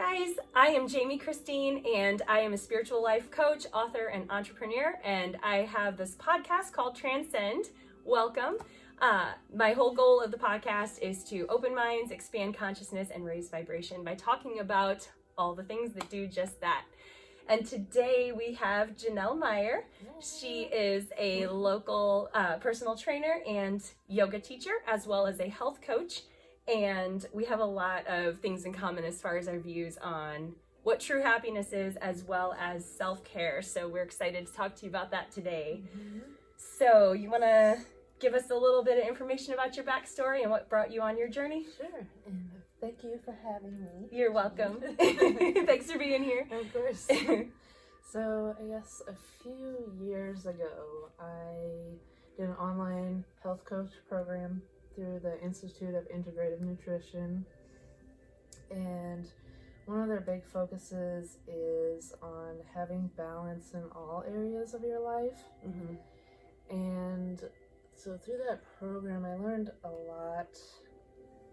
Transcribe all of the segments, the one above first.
guys, I am Jami Christine, and I am a spiritual life coach, author, and entrepreneur, and I have this podcast called Transcend. Welcome. My whole goal of the podcast is to open minds, expand consciousness, and raise vibration by talking about all the things that do just that. And today we have Janel Meier. She is a local personal trainer and yoga teacher, as well as a health coach. And we have a lot of things in common as far as our views on what true happiness is, as well as self-care. So we're excited to talk to you about that today. Mm-hmm. So you want to give us a little bit of information about your backstory and what brought you on your journey? Sure. And thank you for having me. You're welcome. Thanks for being here. Of course. So I guess a few years ago, I did an online health coach program through the Institute of Integrative Nutrition, and one of their big focuses is on having balance in all areas of your life. Mm-hmm. And so through that program I learned a lot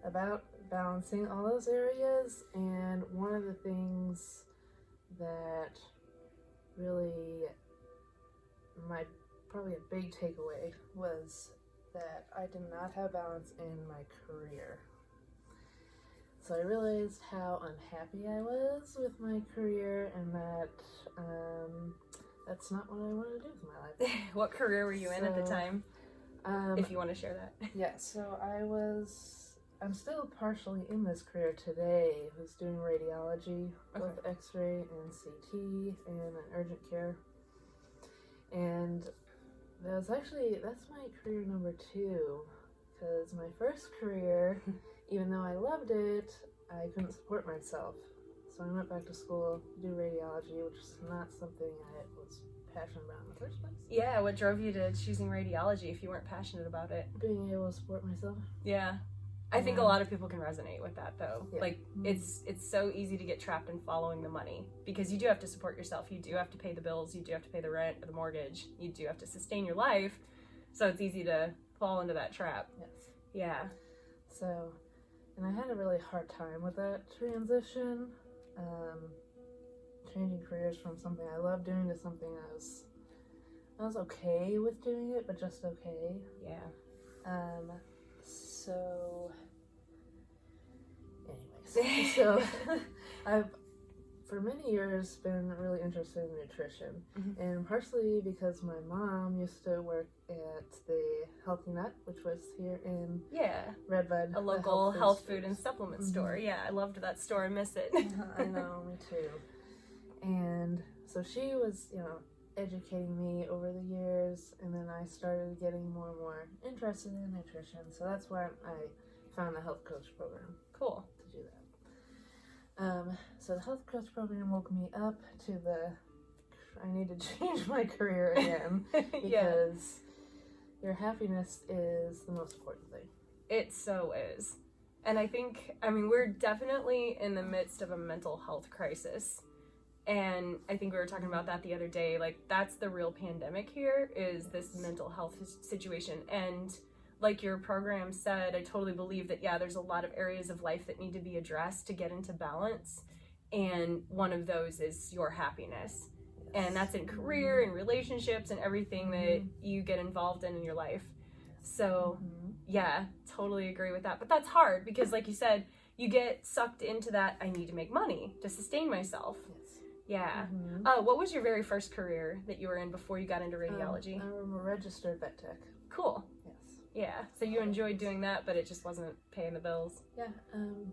about balancing all those areas, and one of the things that really probably a big takeaway was that I did not have balance in my career. So I realized how unhappy I was with my career, and that that's not what I want to do with my life. What career were you in at the time? If you want to share that. Yeah, so I'm still partially in this career today. I was doing radiology, both X-ray and CT, and an urgent care. And that's my career number 2, because my first career, even though I loved it, I couldn't support myself. So I went back to school to do radiology, which is not something I was passionate about in the first place. Yeah, what drove you to choosing radiology if you weren't passionate about it? Being able to support myself. Yeah. I think a lot of people can resonate with that, though. Yeah. Like, it's so easy to get trapped in following the money, because you do have to support yourself. You do have to pay the bills. You do have to pay the rent or the mortgage. You do have to sustain your life. So it's easy to fall into that trap. Yes. Yeah. So, and I had a really hard time with that transition, changing careers from something I loved doing to something I was okay with doing it, but just okay. Yeah. So, anyways, so I've for many years been really interested in nutrition, mm-hmm. and partially because my mom used to work at the Healthy Nut, which was here in Redbud, a local health food and supplement mm-hmm. store. Yeah, I loved that store. I miss it. I know, me too. And so she was, educating me over the years, and then I started getting more and more interested in nutrition. So that's why I found the health coach program. Cool. To do that. So the health coach program woke me up to I need to change my career again, because your happiness is the most important thing. It so is. And I think, we're definitely in the midst of a mental health crisis. And I think we were talking about that the other day. Like, that's the real pandemic here, is this mental health situation. And like your program said, I totally believe that, there's a lot of areas of life that need to be addressed to get into balance. And one of those is your happiness. Yes. And that's in career and relationships and everything that you get involved in your life. So, totally agree with that. But that's hard because, like you said, you get sucked into that, I need to make money to sustain myself. Yeah. Mm-hmm. What was your very first career that you were in before you got into radiology? I'm a registered vet tech. Cool. Yes. Yeah. So you enjoyed doing that, but it just wasn't paying the bills. Yeah.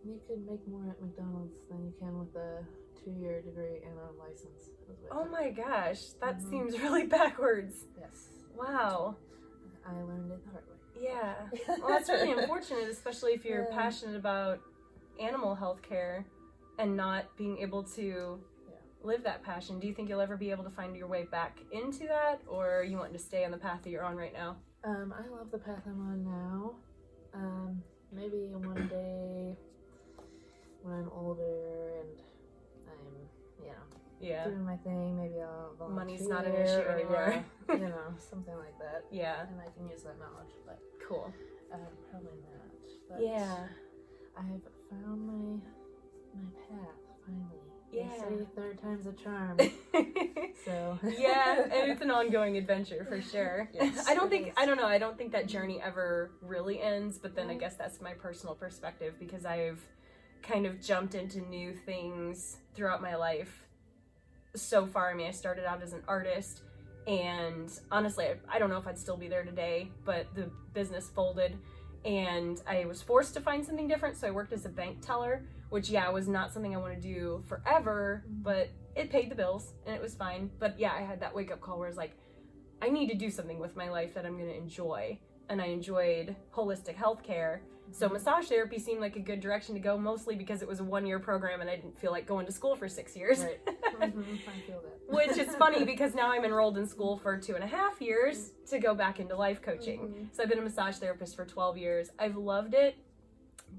You could make more at McDonald's than you can with a 2-year degree and a license. Oh my gosh, that seems really backwards. Yes. Wow. I learned it the hard way. Yeah. Well, that's really unfortunate, especially if you're passionate about animal health care and not being able to live that passion. Do you think you'll ever be able to find your way back into that, or you want to stay on the path that you're on right now? I love the path I'm on now. Maybe one day when I'm older and I'm, doing my thing, maybe I'll volunteer. Money's not an issue anymore. Something like that. Yeah. And I can use that knowledge, but cool. Probably not. But yeah. I've found my path finally. Ready, third time's a charm. So yeah, and it's an ongoing adventure for sure. Yes, I don't think that journey ever really ends, but then I guess that's my personal perspective because I've kind of jumped into new things throughout my life so far. I mean, I started out as an artist, and honestly, I don't know if I'd still be there today, but the business folded and I was forced to find something different. So I worked as a bank teller, which was not something I want to do forever, but it paid the bills and it was fine. But yeah, I had that wake up call where I was like, I need to do something with my life that I'm going to enjoy. And I enjoyed holistic healthcare. So massage therapy seemed like a good direction to go, mostly because it was a 1-year program and I didn't feel like going to school for 6 years. Right. I feel that. Which is funny because now I'm enrolled in school for 2.5 years to go back into life coaching. So I've been a massage therapist for 12 years. I've loved it,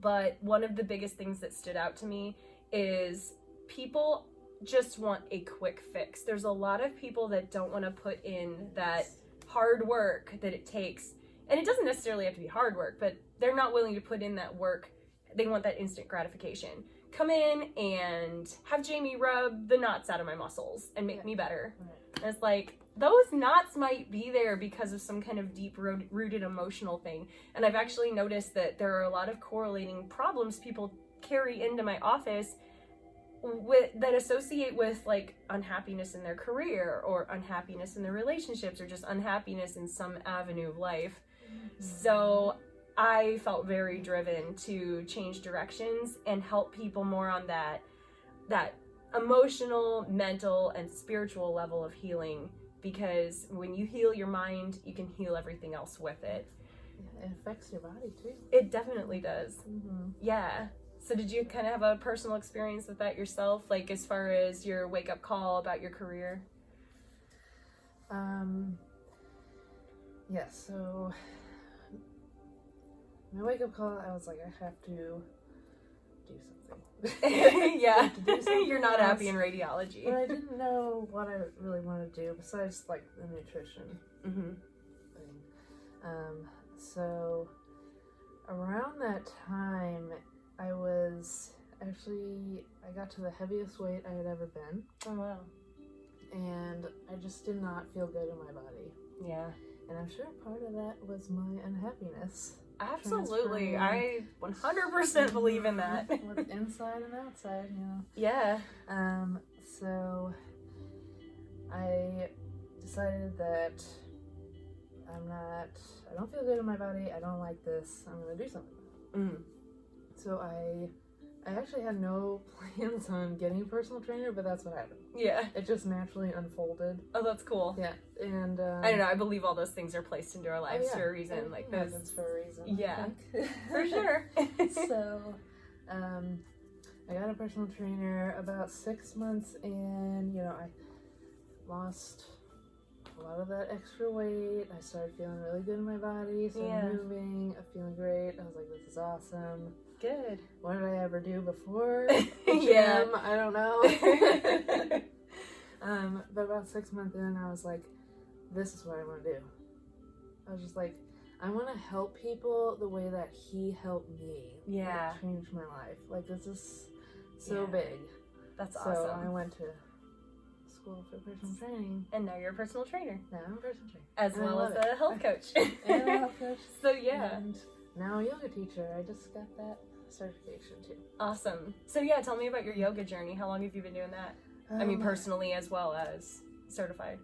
but one of the biggest things that stood out to me is people just want a quick fix. There's a lot of people that don't want to put in that hard work that it takes. And it doesn't necessarily have to be hard work, but they're not willing to put in that work. They want that instant gratification. Come in and have Jami rub the knots out of my muscles and make me better. Right. And it's like, those knots might be there because of some kind of deep rooted emotional thing. And I've actually noticed that there are a lot of correlating problems people carry into my office that associate with like unhappiness in their career or unhappiness in their relationships or just unhappiness in some avenue of life. So I felt very driven to change directions and help people more on that emotional, mental, and spiritual level of healing, because when you heal your mind, you can heal everything else with it. Yeah, it affects your body too. It definitely does. Yeah. So did you kind of have a personal experience with that yourself, like as far as your wake-up call about your career? Yeah, so my wake-up call, I was like, I have to do something. Yeah, to do something you're not else. happy in radiology. But I didn't know what I really wanted to do besides like the nutrition thing. So around that time, I got to the heaviest weight I had ever been. Oh wow. And I just did not feel good in my body. Yeah. And I'm sure part of that was my unhappiness. Absolutely. I 100% believe in that. With inside and outside, you know. Yeah. So I decided that I don't feel good in my body, I don't like this, I'm gonna do something. So I actually had no plans on getting a personal trainer, but that's what happened. Yeah. It just naturally unfolded. Oh, that's cool. Yeah, and I don't know. I believe all those things are placed into our lives for a reason. Like those. Happens for a reason. Yeah, I think. for sure. So, I got a personal trainer about 6 months in. You know, I lost a lot of that extra weight. I started feeling really good in my body. Started moving. I'm feeling great. I was like, this is awesome. Good. What did I ever do before? Gym, I don't know. But about 6 months in, I was like, this is what I want to do. I was just like, I want to help people the way that he helped me. Yeah. Like, change my life. Like, this is so big. That's so awesome. I went to school for personal training. And now you're a personal trainer. Now I'm a personal trainer. As and well as a health coach. And a health coach. So yeah. And now a yoga teacher. I just got that certification too. Awesome. So yeah, tell me about your yoga journey. How long have you been doing that? I mean, personally as well as certified.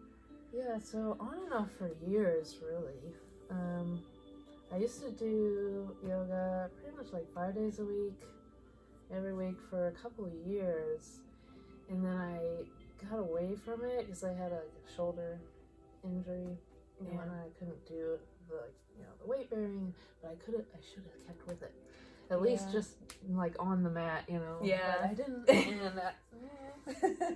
Yeah, so on and off for years, really. I used to do yoga pretty much like 5 days a week, every week for a couple of years, and then I got away from it because I had a shoulder injury, and I couldn't do the weight bearing, but I should have kept with it. At least just like on the mat, you know. Yeah. But I didn't. And that.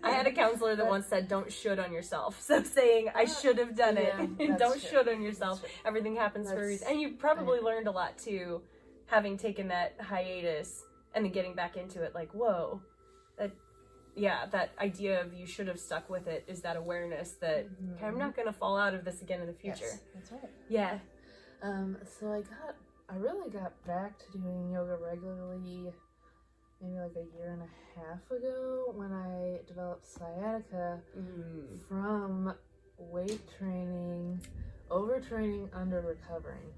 I had a counselor that once said, "Don't should on yourself." So saying, "I should have done it." Don't should on yourself. Everything happens for a reason. And you probably learned a lot too, having taken that hiatus and then getting back into it. Like, whoa, that idea of you should have stuck with it is that awareness that okay, I'm not going to fall out of this again in the future. Yes, that's right. Yeah. So I really got back to doing yoga regularly maybe like a year and a half ago when I developed sciatica from weight training, overtraining, under recovering.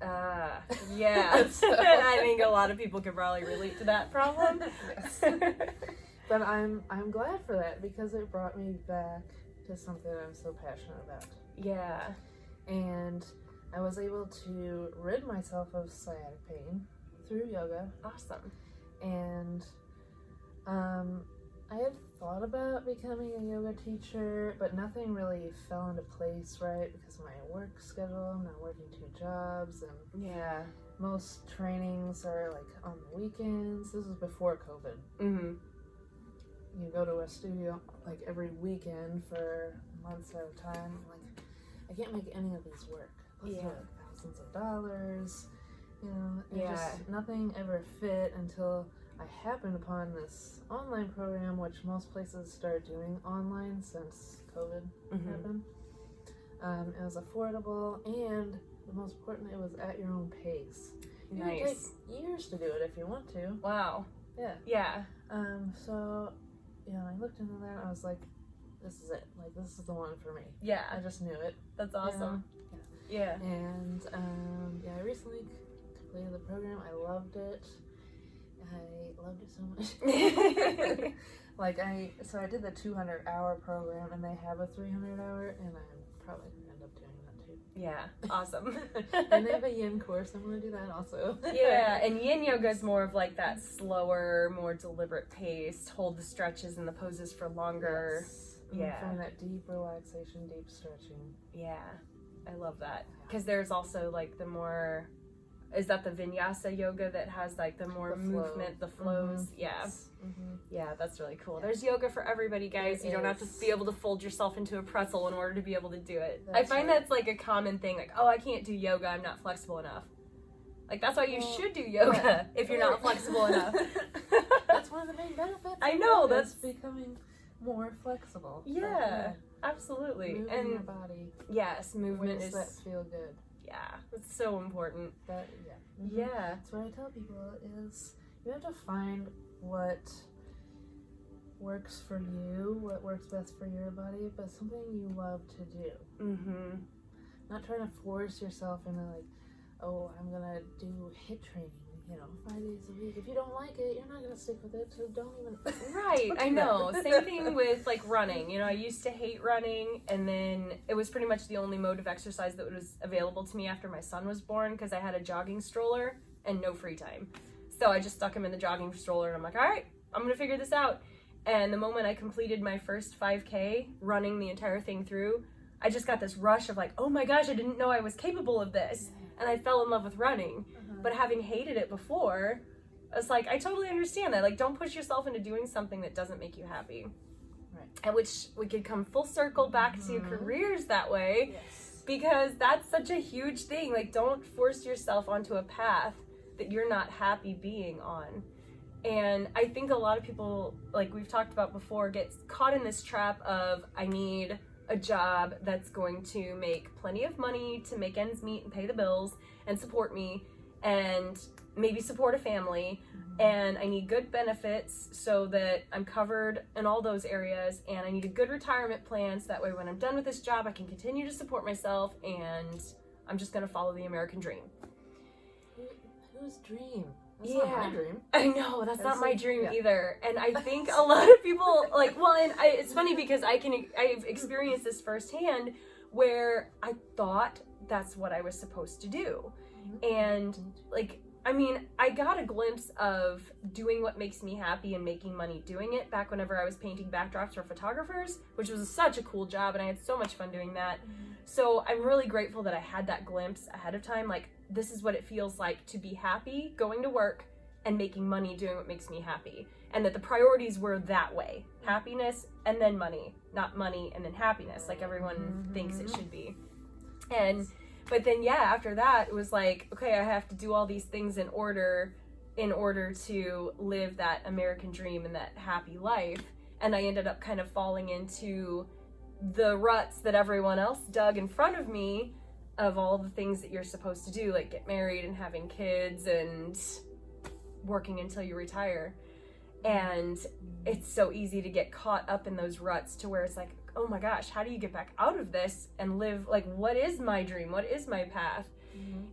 Yeah. I think a lot of people could probably relate to that problem. Yes. But I'm glad for that because it brought me back to something I'm so passionate about. Yeah. And I was able to rid myself of sciatic pain through yoga. Awesome. And I had thought about becoming a yoga teacher, but nothing really fell into place, right? Because of my work schedule, I'm not working 2 jobs, and Yeah. most trainings are like on the weekends. This was before COVID. Mm-hmm. You go to a studio like every weekend for months at a time. Like, I can't make any of these work. Those are like thousands of dollars. You know, just nothing ever fit until I happened upon this online program, which most places started doing online since COVID happened. It was affordable, and the most important, it was at your own pace. You can take years to do it if you want to. Wow. Yeah. Yeah. So, you know, I looked into that, and I was like, this is it. Like, this is the one for me. Yeah. I just knew it. That's awesome. Yeah. And, I recently completed the program. I loved it. I loved it so much. So I did the 200-hour program, and they have a 300-hour, and I'm probably going to end up doing that too. Yeah, awesome. And they have a yin course. I'm going to do that also. Yeah, and yin yoga is more of like that slower, more deliberate pace, hold the stretches and the poses for longer. Yes. Yeah. Find that deep relaxation, deep stretching. Yeah, I love that. Because there's also like the more, is that the vinyasa yoga that has like the more movement, the flows? Yeah. Yeah, that's really cool. Yeah. There's yoga for everybody, guys. You don't have to be able to fold yourself into a pretzel in order to be able to do it. I find that's like a common thing, like, oh, I can't do yoga, I'm not flexible enough. Like, that's why you should do yoga if you're not flexible enough. That's one of the main benefits. I know, that's becoming more flexible. Yeah, absolutely. Moving and your body. Yes, movement is that feel good. Yeah, it's so important. Yeah. That's what I tell people is you have to find what works for you, what works best for your body, but something you love to do. Not trying to force yourself into like, oh, I'm gonna do HIIT training, 5 days a week. If you don't like it, you're not gonna stick with it, so don't even. Right, I know. Same thing with like running. I used to hate running, and then it was pretty much the only mode of exercise that was available to me after my son was born because I had a jogging stroller and no free time. So I just stuck him in the jogging stroller, and I'm like, all right, I'm gonna figure this out. And the moment I completed my first 5K, running the entire thing through, I just got this rush of like, oh my gosh, I didn't know I was capable of this. And I fell in love with running. But having hated it before, it's like, I totally understand that. Like, don't push yourself into doing something that doesn't make you happy. Right. And which we could come full circle back to careers that way. Yes. Because that's such a huge thing. Like, don't force yourself onto a path that you're not happy being on. And I think a lot of people, like we've talked about before, get caught in this trap of, I need a job that's going to make plenty of money to make ends meet and pay the bills and support me and maybe support a family, and I need good benefits so that I'm covered in all those areas, and I need a good retirement plan so that way when I'm done with this job I can continue to support myself, and I'm just going to follow the American dream. Whose dream? That's not my dream. I know, that's not my dream either. And I think a lot of people, it's funny because I've experienced this firsthand where I thought that's what I was supposed to do. And, I got a glimpse of doing what makes me happy and making money doing it back whenever I was painting backdrops for photographers, which was such a cool job, and I had so much fun doing that. So I'm really grateful that I had that glimpse ahead of time, like, this is what it feels like to be happy going to work and making money doing what makes me happy. And that the priorities were that way. Happiness and then money, not money and then happiness, like everyone thinks it should be. But then, after that, it was like, okay, I have to do all these things in order to live that American dream and that happy life. And I ended up kind of falling into the ruts that everyone else dug in front of me of all the things that you're supposed to do, like get married and having kids and working until you retire. And it's so easy to get caught up in those ruts to where it's like, oh my gosh, how do you get back out of this and live, like, what is my dream? What is my path?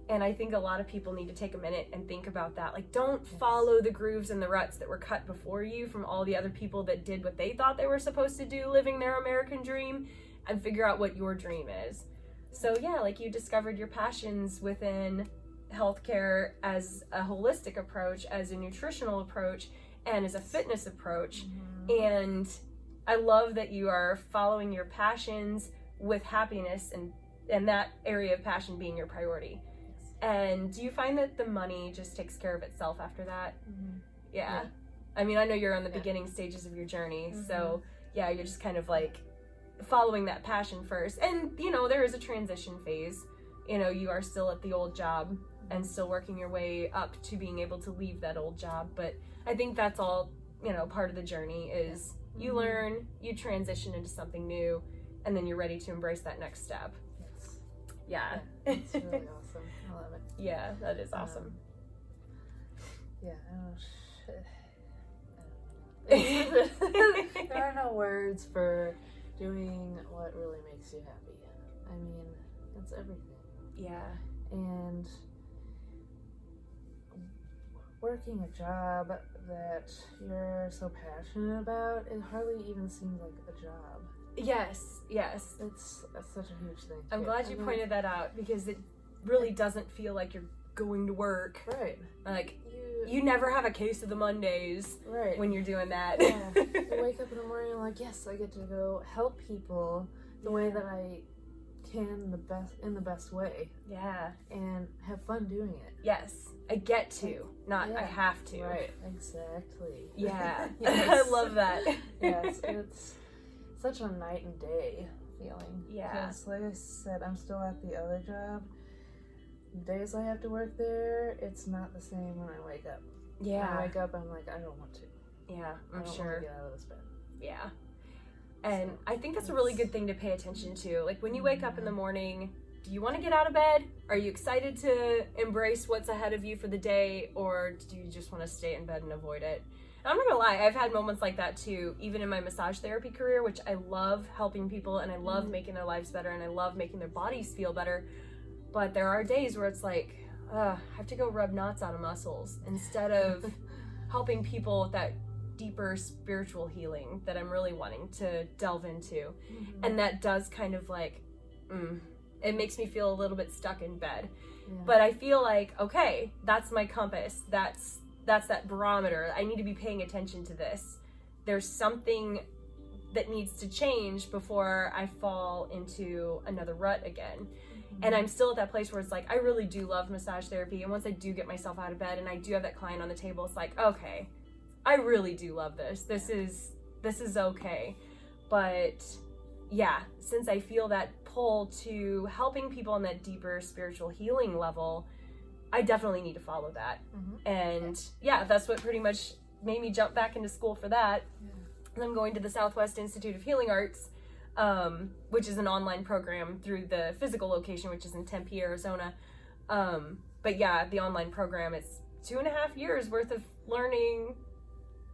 And I think a lot of people need to take a minute and think about that. Like, don't follow the grooves and the ruts that were cut before you from all the other people that did what they thought they were supposed to do, living their American dream, and figure out what your dream is. So yeah, like, you discovered your passions within healthcare as a holistic approach, as a nutritional approach, and as a fitness approach. And I love that you are following your passions with happiness and that area of passion being your priority. And do you find that the money just takes care of itself after that? Yeah. I mean, I know you're on the beginning stages of your journey, so yeah, you're just kind of like following that passion first. And, you know, there is a transition phase. You know, you are still at the old job and still working your way up to being able to leave that old job. But I think that's all, you know, part of the journey is you learn, you transition into something new, and then you're ready to embrace that next step. Yeah. It's really awesome. I love it. Yeah, that is awesome. Yeah, there are no words for doing what really makes you happy. I mean, it's everything. Yeah. And working a job that you're so passionate about, it hardly even seems like a job. Yes. It's such a huge thing. I'm glad you pointed that out, because it really doesn't feel like you're going to work. Right. Like, you never have a case of the Mondays when you're doing that. Yeah. You wake up in the morning and like, yes, I get to go help people the way that I can in the best way. Yeah. And have fun doing it. Yes. I get to, not I have to. Right. Exactly. Yeah. Yes. I love that. Yes. It's such a night and day feeling. Yeah. Because like I said, I'm still at the other job. The days I have to work there, it's not the same when I wake up. Yeah. When I wake up, I'm like, I don't want to. Yeah, I'm I don't sure. want to get out of this bed. Yeah. And I think that's a really good thing to pay attention to. Like, when you wake up in the morning, do you want to get out of bed? Are you excited to embrace what's ahead of you for the day? Or do you just want to stay in bed and avoid it? And I'm not gonna lie, I've had moments like that too, even in my massage therapy career, which I love helping people and I love making their lives better and I love making their bodies feel better. But there are days where it's like, I have to go rub knots out of muscles instead of helping people with that deeper spiritual healing that I'm really wanting to delve into. And that does kind of like, it makes me feel a little bit stuck in bed. But I feel like, okay, that's my compass. That's that barometer. I need to be paying attention to this. There's something that needs to change before I fall into another rut again. And I'm still at that place where it's like, I really do love massage therapy. And once I do get myself out of bed and I do have that client on the table, it's like, okay, I really do love this. This is okay. But yeah, since I feel that pull to helping people on that deeper spiritual healing level, I definitely need to follow that. And yeah, that's what pretty much made me jump back into school for that. And I'm going to the Southwest Institute of Healing Arts, which is an online program through the physical location, which is in Tempe, Arizona. But yeah, the online program, it's 2.5 years worth of learning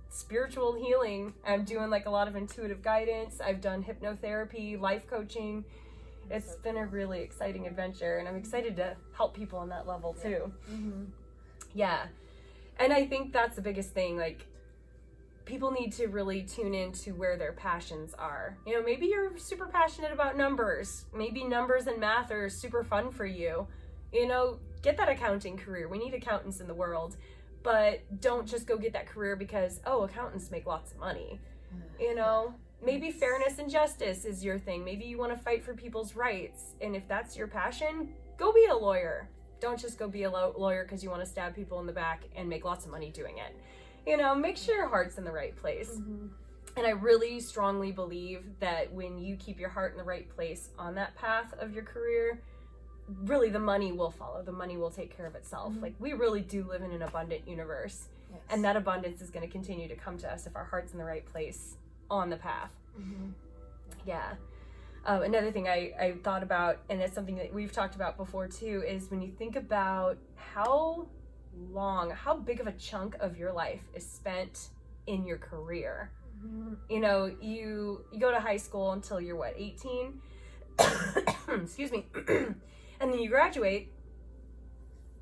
spiritual healing. I'm doing like a lot of intuitive guidance. I've done hypnotherapy, life coaching. It's been a really exciting adventure, and I'm excited to help people on that level too. Yeah. And I think that's the biggest thing. Like, people need to really tune into where their passions are. You know, maybe you're super passionate about numbers. Maybe numbers and math are super fun for you. You know, get that accounting career. We need accountants in the world. But don't just go get that career because, accountants make lots of money. You know, maybe fairness and justice is your thing. Maybe you want to fight for people's rights. And if that's your passion, go be a lawyer. Don't just go be a lawyer because you want to stab people in the back and make lots of money doing it. You know, make sure your heart's in the right place. And I really strongly believe that when you keep your heart in the right place on that path of your career, really the money will follow. The money will take care of itself. Like, we really do live in an abundant universe. And that abundance is going to continue to come to us if our heart's in the right place on the path. Yeah. Another thing I thought about, and it's something that we've talked about before too, is when you think about how big of a chunk of your life is spent in your career. Mm-hmm. You know, you go to high school until you're 18? Excuse me. And then you graduate,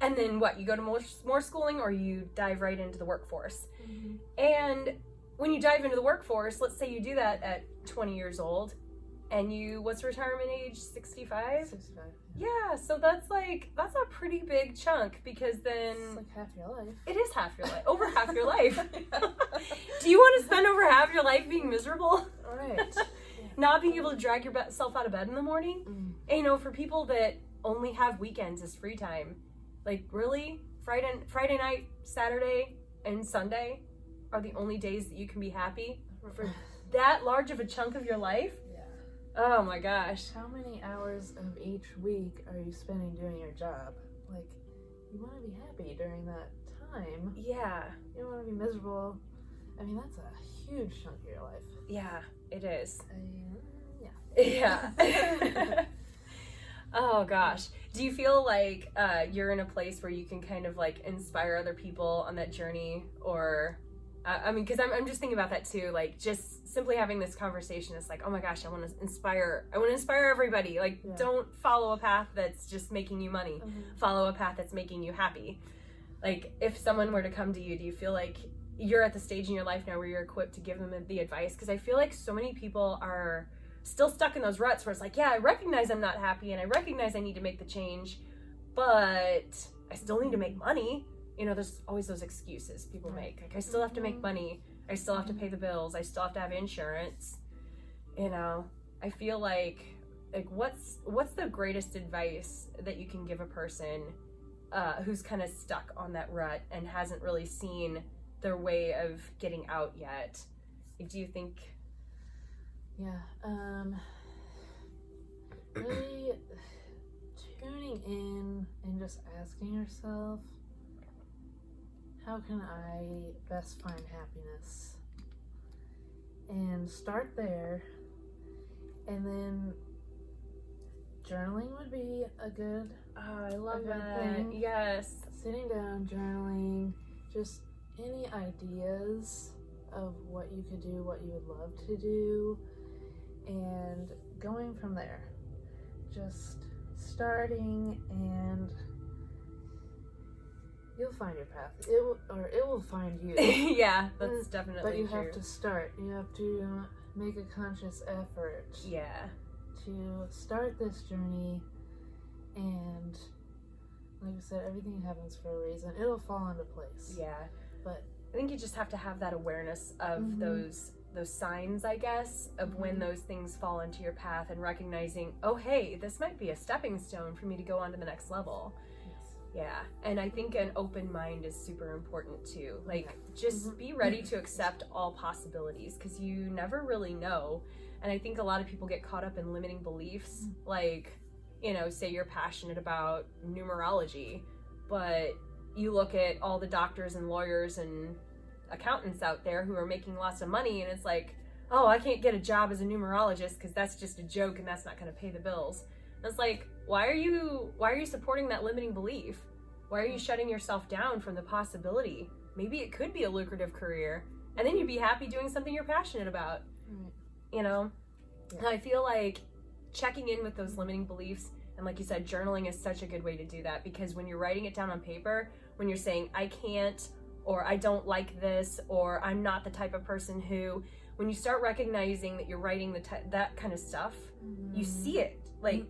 and then what? You go to more schooling, or you dive right into the workforce. Mm-hmm. And when you dive into the workforce, let's say you do that at 20 years old, and what's retirement age? 65? 65. Yeah, so that's a pretty big chunk, because then It's like half your life. it is half your life, over half your life. Do you want to spend over half your life being miserable? Right. Not being able to drag yourself out of bed in the morning? Mm. And, you know, for people that only have weekends as free time, like, really? Friday night, Saturday, and Sunday are the only days that you can be happy for that large of a chunk of your life? Yeah. Oh my gosh. How many hours of each week are you spending doing your job? Like, you want to be happy during that time. Yeah. You don't want to be miserable. I mean, that's a huge chunk of your life. Yeah, it is. Yeah. Yeah. Oh gosh. Do you feel like you're in a place where you can kind of like inspire other people on that journey? Or, I mean, because I'm just thinking about that too. Like, just simply having this conversation is like, oh my gosh, I want to inspire everybody. Like, Yeah. don't follow a path that's just making you money. Mm-hmm. Follow a path that's making you happy. Like, if someone were to come to you, do you feel like you're at the stage in your life now where you're equipped to give them the advice? Because I feel like so many people are still stuck in those ruts where it's like, yeah, I recognize I'm not happy and I recognize I need to make the change, but I still need to make money. You know, there's always those excuses people make. Like, I still have to make money. I still have to pay the bills. I still have to have insurance. You know, I feel like what's the greatest advice that you can give a person who's kind of stuck on that rut and hasn't really seen their way of getting out yet? Like, do you think? Yeah. Really tuning in and just asking yourself, how can I best find happiness? And start there. And then journaling would be a good Oh, I love good that. thing. Yes. Sitting down, journaling, just any ideas of what you could do, what you would love to do, and going from there. Just starting, and you'll find your path. It will find you. Yeah, that's definitely But you true. have to start. You have to make a conscious effort Yeah. to start this journey, and like I said, everything happens for a reason. It'll fall into place. Yeah. But I think you just have to have that awareness of those signs, I guess, of when those things fall into your path, and recognizing, oh, hey, this might be a stepping stone for me to go on to the next level. yes. Yeah. And I think an open mind is super important too. Like, just be ready to accept all possibilities, because you never really know. And I think a lot of people get caught up in limiting beliefs. Like, you know, say you're passionate about numerology, but you look at all the doctors and lawyers and accountants out there who are making lots of money, and it's like, oh, I can't get a job as a numerologist because that's just a joke and that's not going to pay the bills. And it's like, why are you supporting that limiting belief? Why are you shutting yourself down from the possibility? Maybe it could be a lucrative career, and then you'd be happy doing something you're passionate about. Right. You know? Yeah. And I feel like checking in with those limiting beliefs, and like you said, journaling is such a good way to do that, because when you're writing it down on paper, when you're saying, I can't, or I don't like this, or I'm not the type of person who, when you start recognizing that you're writing that kind of stuff, you see it. Like,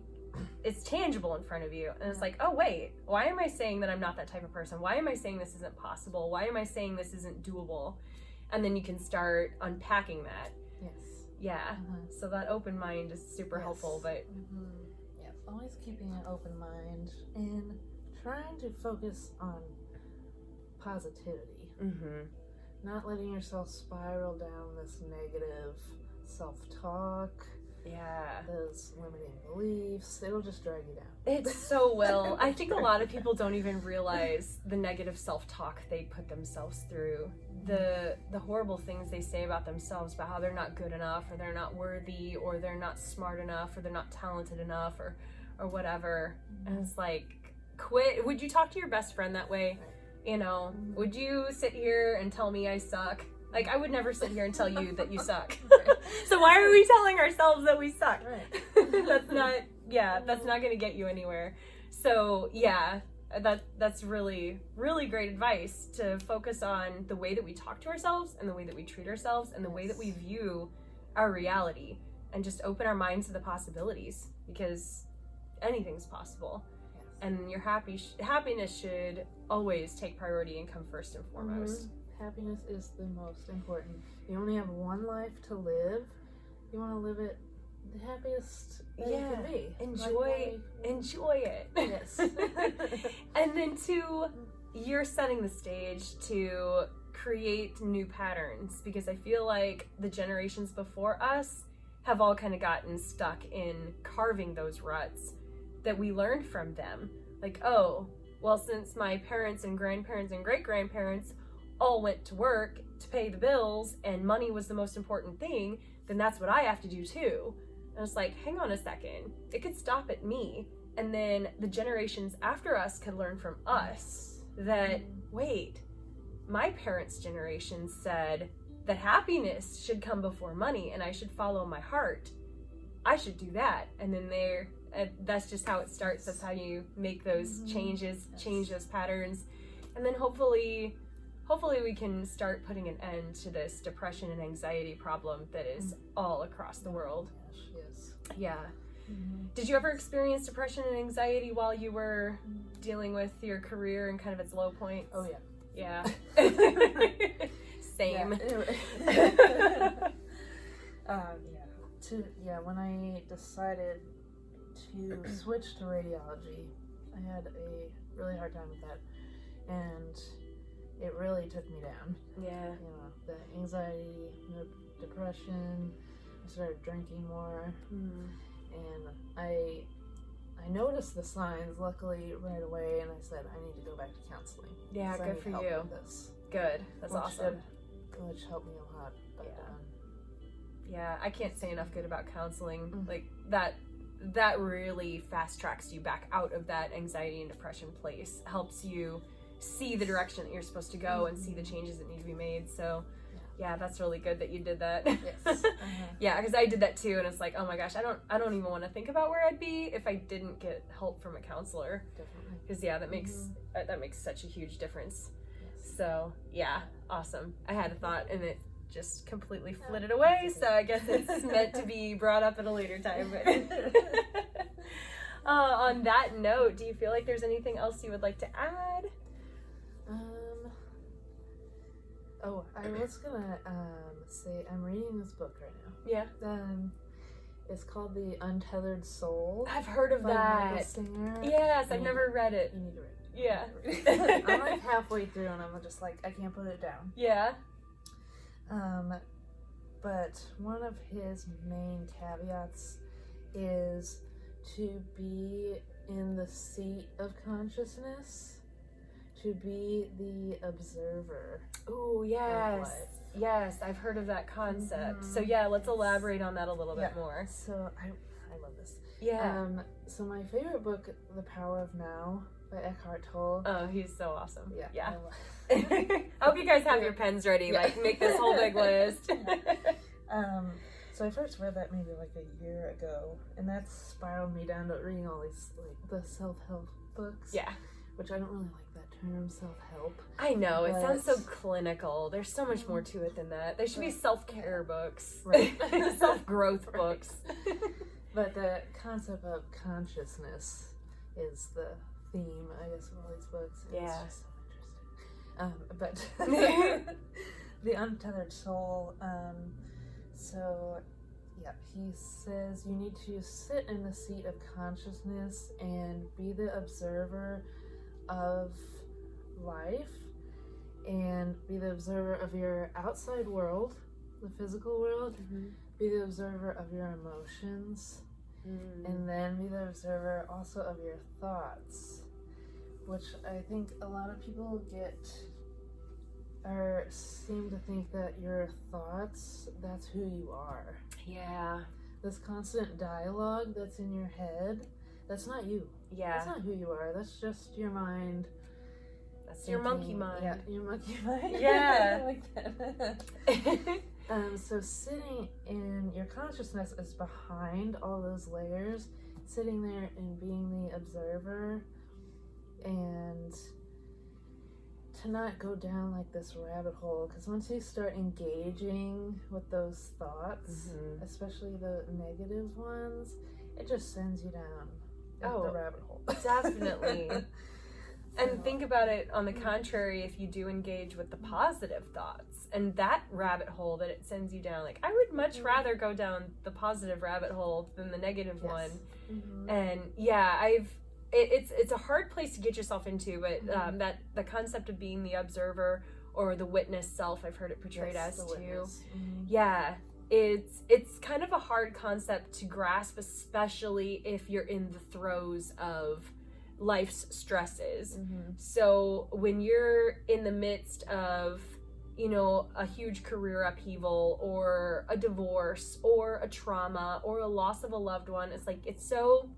it's tangible in front of you. And it's like, oh, wait, why am I saying that I'm not that type of person? Why am I saying this isn't possible? Why am I saying this isn't doable? And then you can start unpacking that. Yes. Yeah. So that open mind is super helpful, but Yes, always keeping an open mind and trying to focus on positivity. Not letting yourself spiral down this negative self-talk, yeah. those limiting beliefs. It'll just drag you down. It so will. I think a lot of people don't even realize the negative self-talk they put themselves through. The horrible things they say about themselves, about how they're not good enough, or they're not worthy, or they're not smart enough, or they're not talented enough, or whatever. And it's like, quit. Would you talk to your best friend that way? You know, would you sit here and tell me I suck? Like, I would never sit here and tell you that you suck. Right. So why are we telling ourselves that we suck? Right. That's not going to get you anywhere. So, yeah, that's really, really great advice, to focus on the way that we talk to ourselves and the way that we treat ourselves and the way that we view our reality, and just open our minds to the possibilities, because anything's possible. Yes. And your happiness should always take priority and come first and foremost. Happiness is the most important. You only have one life to live. You want to live it the happiest that you can be. Enjoy it. Yes. And then two, you're setting the stage to create new patterns, because I feel like the generations before us have all kind of gotten stuck in carving those ruts that we learned from them. Like, oh, well, since my parents and grandparents and great-grandparents all went to work to pay the bills and money was the most important thing, then that's what I have to do too. And it's like, hang on a second, it could stop at me, and then the generations after us could learn from us that, wait, my parents' generation said that happiness should come before money and I should follow my heart. I should do that. And then that's just how it starts. That's how you make those changes, change those patterns. And then hopefully we can start putting an end to this depression and anxiety problem that is all across the world. Yes. Yeah. Did you ever experience depression and anxiety while you were dealing with your career and kind of its low points? Oh, yeah. Yeah. Same. When I decided to switch to radiology, I had a really hard time with that, and it really took me down. Yeah. You know, the anxiety, the depression. I started drinking more, and I noticed the signs, luckily, right away, and I said, I need to go back to counseling. Yeah, good for you. This, good. That's awesome. Which helped me a lot. But, yeah, I can't say enough good about counseling. Like, that really fast tracks you back out of that anxiety and depression place. Helps you see the direction that you're supposed to go and see the changes that need to be made. So, yeah, that's really good that you did that. Yes. Yeah, because I did that too, and it's like, oh my gosh, I don't even want to think about where I'd be if I didn't get help from a counselor. Definitely. Because that makes such a huge difference. Yes. So yeah, awesome. I had a thought and it just completely flitted away. So I guess it's meant to be brought up at a later time. But on that note, do you feel like there's anything else you would like to add? I was gonna say I'm reading this book right now. Yeah. It's called The Untethered Soul. I've heard of by that. Michael Singer. Yes, I've never read it. You need to read it. Yeah. I'm like halfway through and I'm just like, I can't put it down. Yeah. But one of his main caveats is to be in the seat of consciousness, to be the observer. Oh, yes. Yes, I've heard of that concept. So yeah, let's elaborate on that a little bit more. So I love this. Yeah. So my favorite book, The Power of Now by Eckhart Tolle. Oh, he's so awesome. Yeah. I hope you guys have your pens ready. Yeah. Like, make this whole big list. So I first read that maybe like a year ago, and that spiraled me down to reading all these like the self-help books. Yeah. Which I don't really like that term, self-help. I know, it sounds so clinical. There's so much more to it than that. There should be self-care books. Right. Self-growth books. But the concept of consciousness is the theme, I guess, of all these books. And it's just so interesting. But The Untethered Soul, he says you need to sit in the seat of consciousness and be the observer of life and be the observer of your outside world, the physical world, be the observer of your emotions, and then be the observer also of your thoughts, which I think a lot of people seem to think that your thoughts, that's who you are. Yeah. This constant dialogue that's in your head, that's not you. Yeah. That's not who you are. That's just your mind Your monkey mind. Yeah, your monkey mind. Yeah. I like that. So sitting in your consciousness is behind all those layers, sitting there and being the observer, and to not go down like this rabbit hole, because once you start engaging with those thoughts, especially the negative ones, it just sends you down the rabbit hole. Definitely. And think about it on the contrary, if you do engage with the positive thoughts and that rabbit hole that it sends you down, like I would much rather go down the positive rabbit hole than the negative one. And yeah, it's a hard place to get yourself into, but that the concept of being the observer or the witness self, I've heard it portrayed as too. Yeah, it's kind of a hard concept to grasp, especially if you're in the throes of life's stresses. So when you're in the midst of, you know, a huge career upheaval or a divorce or a trauma or a loss of a loved one, it's like it's so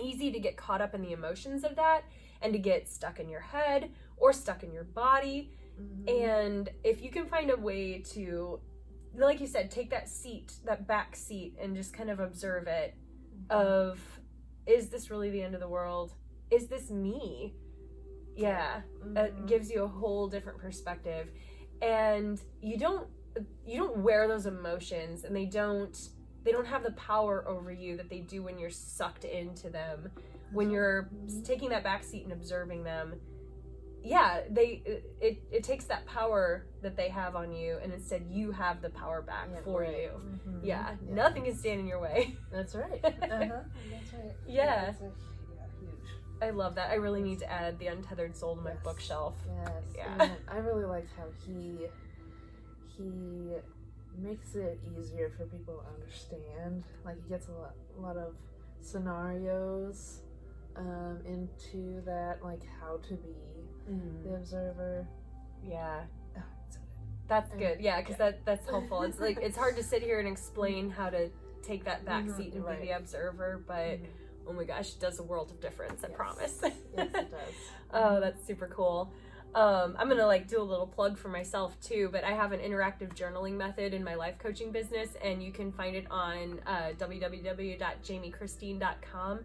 easy to get caught up in the emotions of that and to get stuck in your head or stuck in your body. And if you can find a way to, like you said, take that seat, that back seat, and just kind of observe it of, is this really the end of the world? Is this me? Yeah, it gives you a whole different perspective. And you don't wear those emotions, and they don't have the power over you that they do when you're sucked into them. When you're taking that back seat and observing them, yeah, it takes that power that they have on you, and instead you have the power back for you. Yeah, nothing can stand in your way. That's right. That's right. Yeah. Huge. I love that. I really need to add the Untethered Soul to my bookshelf. Yes. Yeah. And I really like how he makes it easier for people to understand. Like he gets a lot of scenarios into that, like how to be the observer. Yeah. That's good. Yeah, because that's helpful. It's like it's hard to sit here and explain how to take that back seat and be the observer, but oh my gosh, it does a world of difference, I promise. Yes, it does. Oh, that's super cool. I'm gonna like do a little plug for myself too, but I have an interactive journaling method in my life coaching business, and you can find it on www.jamichristine.com.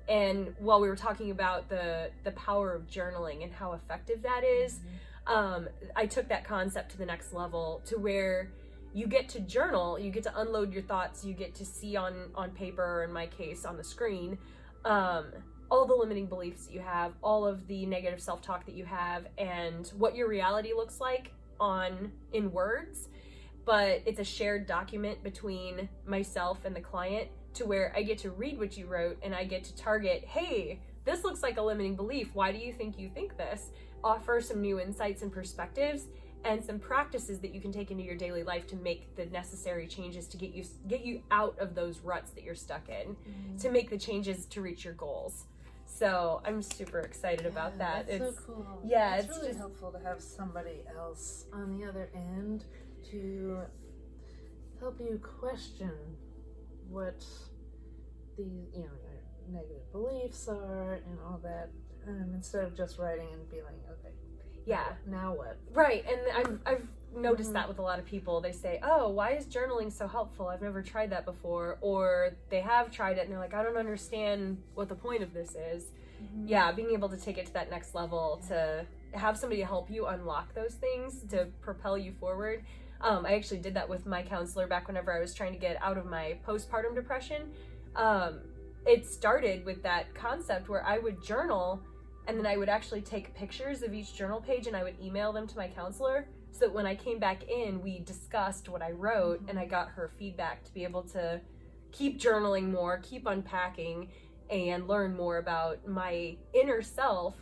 And while we were talking about the power of journaling and how effective that is, I took that concept to the next level, to where you get to journal, you get to unload your thoughts, you get to see on paper, or in my case on the screen, all the limiting beliefs that you have, all of the negative self-talk that you have, and what your reality looks like in words. But it's a shared document between myself and the client, to where I get to read what you wrote, and I get to target, hey, this looks like a limiting belief. Why do you think this? Offer some new insights and perspectives, and some practices that you can take into your daily life to make the necessary changes to get you out of those ruts that you're stuck in, to make the changes to reach your goals. So I'm super excited about that. It's so cool. Yeah, it's really helpful to have somebody else on the other end to help you question what the your negative beliefs are and all that, instead of just writing and being like, okay, now what? Right. And I've noticed that with a lot of people. They say, oh, why is journaling so helpful? I've never tried that before. Or they have tried it and they're like, I don't understand what the point of this is. Yeah, being able to take it to that next level, to have somebody help you unlock those things, to propel you forward. I actually did that with my counselor back whenever I was trying to get out of my postpartum depression. It started with that concept where I would journal, and then I would actually take pictures of each journal page and I would email them to my counselor, so that when I came back in, we discussed what I wrote, and I got her feedback to be able to keep journaling more, keep unpacking, and learn more about my inner self,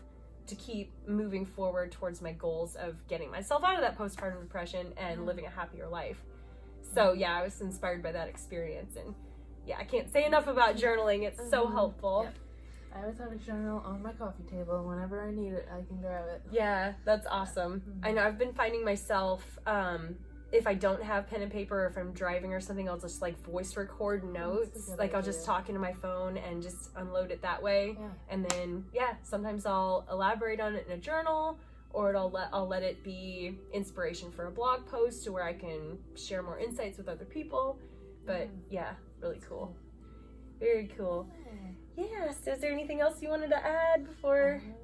to keep moving forward towards my goals of getting myself out of that postpartum depression and living a happier life. So yeah, I was inspired by that experience, and yeah, I can't say enough about journaling. It's so helpful. Yep. I always have a journal on my coffee table. Whenever I need it, I can grab it. Yeah, that's awesome. I know I've been finding myself if I don't have pen and paper, or if I'm driving or something, I'll just like voice record notes. Like I'll just talk into my phone and just unload it that way. Yeah. And then sometimes I'll elaborate on it in a journal, or I'll let it be inspiration for a blog post to where I can share more insights with other people. But really cool. Very cool. Yeah, so is there anything else you wanted to add before? I'm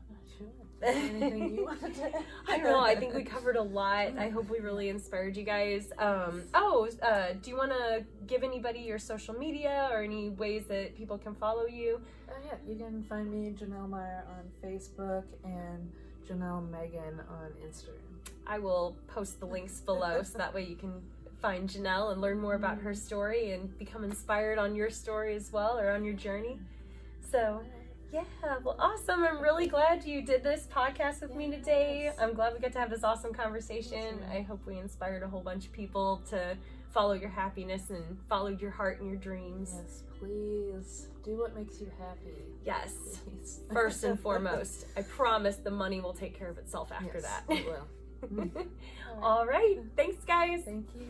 not sure. Anything you wanted to add? I don't know, I think we covered a lot. I hope we really inspired you guys. Do you want to give anybody your social media or any ways that people can follow you? Yeah, you can find me, Janel Meier, on Facebook and Janel Megan on Instagram. I will post the links below so that way you can find Janelle and learn more about her story and become inspired on your story as well, or on your journey. So well, awesome. I'm really glad you did this podcast with me today. I'm glad we got to have this awesome conversation. I hope we inspired a whole bunch of people to follow your happiness and follow your heart and your dreams. Yes, please do what makes you happy. Yes, please. First and foremost. I promise the money will take care of itself after that. It will. All right. Thanks, guys. Thank you.